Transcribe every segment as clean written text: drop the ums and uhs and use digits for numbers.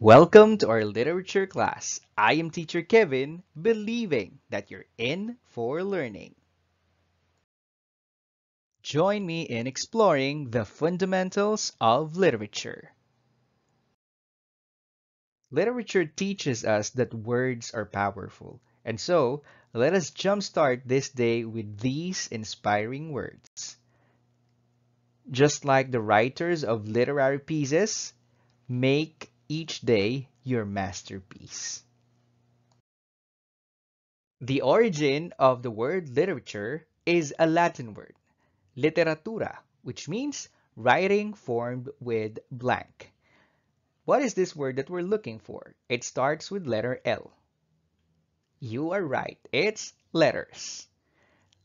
Welcome to our literature class. I am teacher Kevin, believing that you're in for learning. Join me in exploring the fundamentals of literature. Literature teaches us that words are powerful, and so let us jumpstart this day with these inspiring words. Just like the writers of literary pieces, make each day your masterpiece. The origin of the word literature is a Latin word, literatura, which means writing formed with blank. What is this word that we're looking for? It starts with letter L. You are right, it's letters.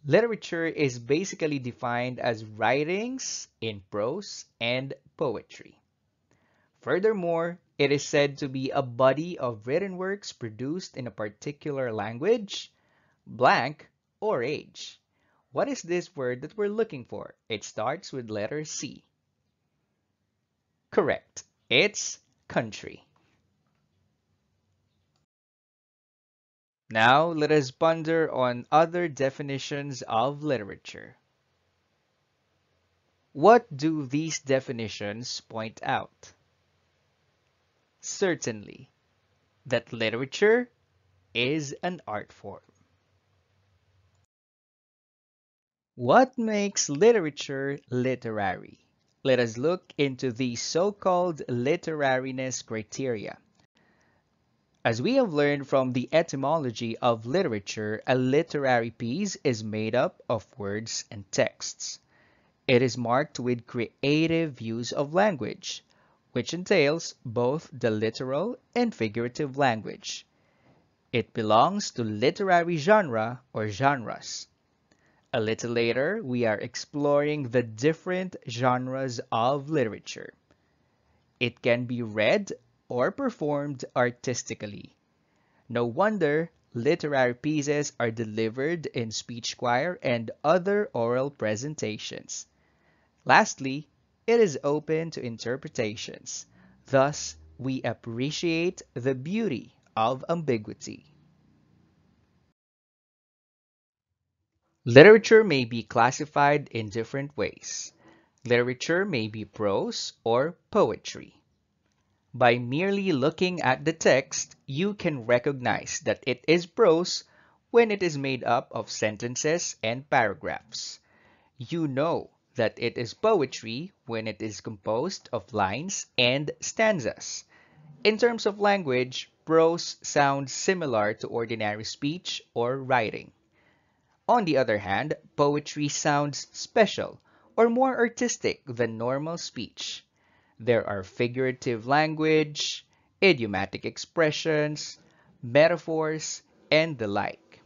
Literature is basically defined as writings in prose and poetry. Furthermore, it is said to be a body of written works produced in a particular language, blank, or age. What is this word that we're looking for? It starts with letter C. Correct. It's country. Now let us ponder on other definitions of literature. What do these definitions point out? Certainly, that literature is an art form. What makes literature literary? Let us look into the so-called literariness criteria. As we have learned from the etymology of literature, a literary piece is made up of words and texts. It is marked with creative use of language, which entails both the literal and figurative language. It belongs to literary genre or genres. A little later, we are exploring the different genres of literature. It can be read or performed artistically. No wonder literary pieces are delivered in speech choir and other oral presentations. Lastly, it is open to interpretations. Thus, we appreciate the beauty of ambiguity. Literature may be classified in different ways. Literature may be prose or poetry. By merely looking at the text, you can recognize that it is prose when it is made up of sentences and paragraphs. You know that it is poetry when it is composed of lines and stanzas. In terms of language, prose sounds similar to ordinary speech or writing. On the other hand, poetry sounds special or more artistic than normal speech. There are figurative language, idiomatic expressions, metaphors, and the like.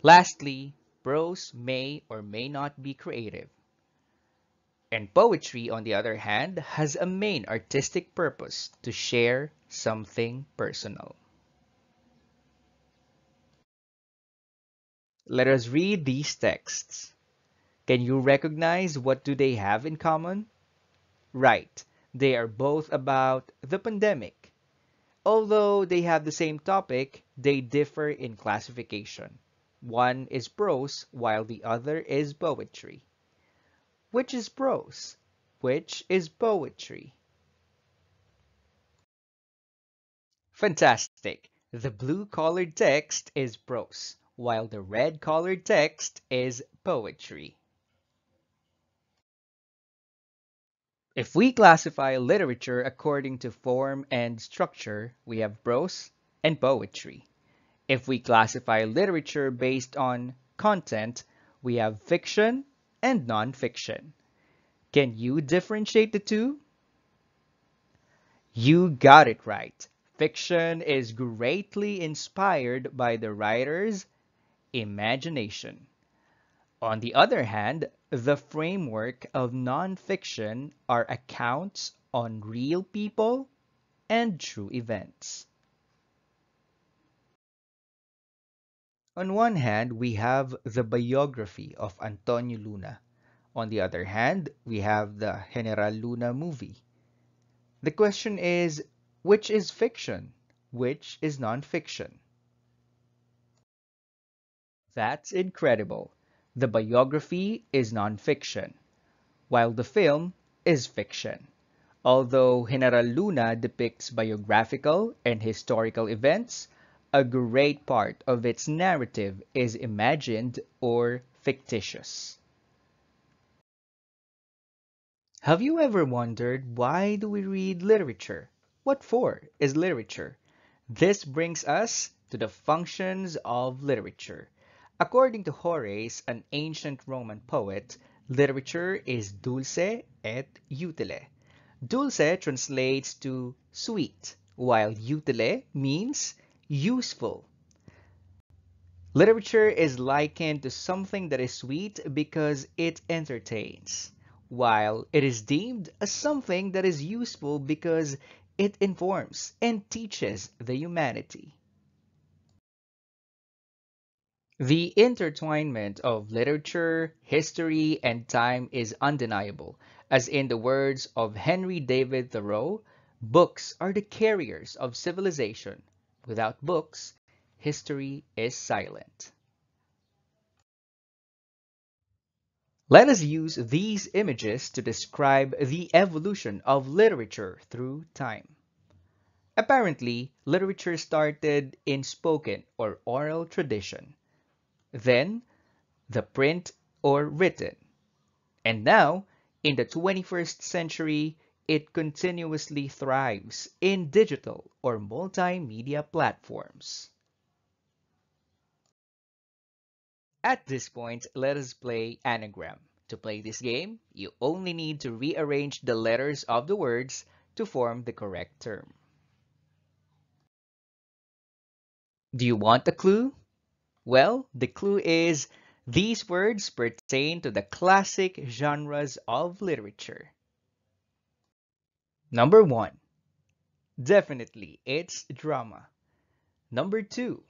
Lastly, prose may or may not be creative. And poetry, on the other hand, has a main artistic purpose to share something personal. Let us read these texts. Can you recognize what do they have in common? Right, they are both about the pandemic. Although they have the same topic, they differ in classification. One is prose while the other is poetry. Which is prose? Which is poetry? Fantastic! The blue-colored text is prose, while the red-colored text is poetry. If we classify literature according to form and structure, we have prose and poetry. If we classify literature based on content, we have fiction and nonfiction. Can you differentiate the two? You got it right. Fiction is greatly inspired by the writer's imagination. On the other hand, the framework of nonfiction are accounts on real people and true events. On one hand, we have the biography of Antonio Luna. On the other hand, we have the General Luna movie. The question is, which is fiction? Which is nonfiction? That's incredible. The biography is nonfiction, while the film is fiction. Although General Luna depicts biographical and historical events, a great part of its narrative is imagined or fictitious. Have you ever wondered, why do we read literature? What for is literature? This brings us to the functions of literature. According to Horace, an ancient Roman poet, literature is dulce et utile. Dulce translates to sweet, while utile means useful. Literature is likened to something that is sweet because it entertains, while it is deemed as something that is useful because it informs and teaches the humanity. The intertwinement of literature, history, and time is undeniable. As in the words of Henry David Thoreau, books are the carriers of civilization. Without books, history is silent. Let us use these images to describe the evolution of literature through time. Apparently, literature started in spoken or oral tradition, then the print or written, and now, in the 21st century, it continuously thrives in digital or multimedia platforms. At this point, let us play Anagram. To play this game, you only need to rearrange the letters of the words to form the correct term. Do you want a clue? Well, the clue is these words pertain to the classic genres of literature. Number 1. Definitely, it's drama. Number 2.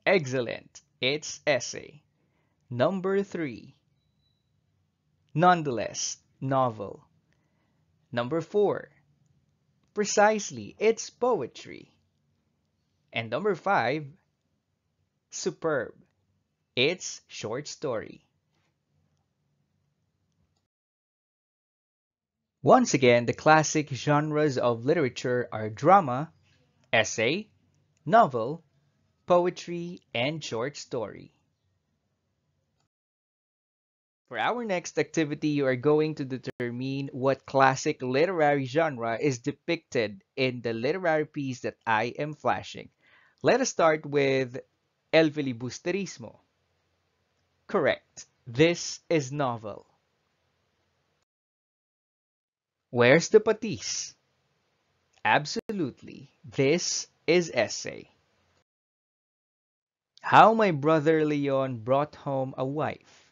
Excellent, it's essay. Number 3. Nonetheless, novel. Number 4. Precisely, it's poetry. And number 5. Superb, it's short story. Once again, the classic genres of literature are drama, essay, novel, poetry, and short story. For our next activity, you are going to determine what classic literary genre is depicted in the literary piece that I am flashing. Let us start with El Filibusterismo. Correct. This is novel. Where's the patis? Absolutely. This is essay. How My Brother Leon Brought Home a Wife.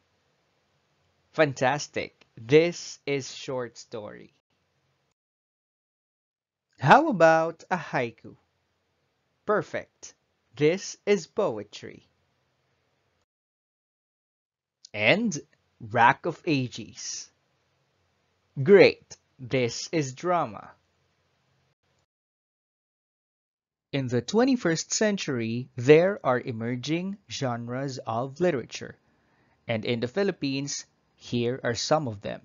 Fantastic. This is short story. How about a haiku? Perfect. This is poetry. And Rack of Ages. Great. This is drama. In the 21st century, there are emerging genres of literature. And in the Philippines, here are some of them.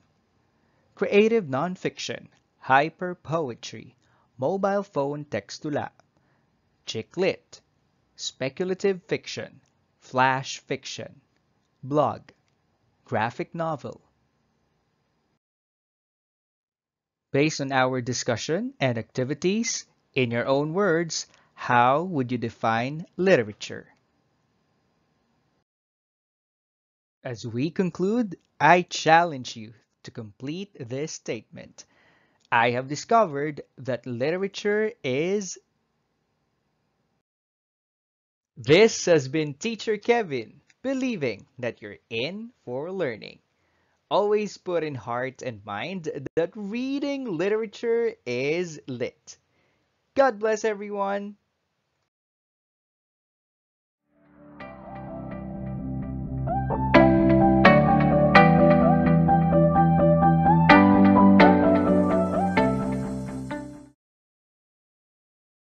Creative nonfiction, hyperpoetry, mobile phone textula, chick lit, speculative fiction, flash fiction, blog, graphic novel. Based on our discussion and activities, in your own words, how would you define literature? As we conclude, I challenge you to complete this statement. I have discovered that literature is... This has been Teacher Kevin, believing that you're in for learning. Always put in heart and mind that reading literature is lit. God bless everyone.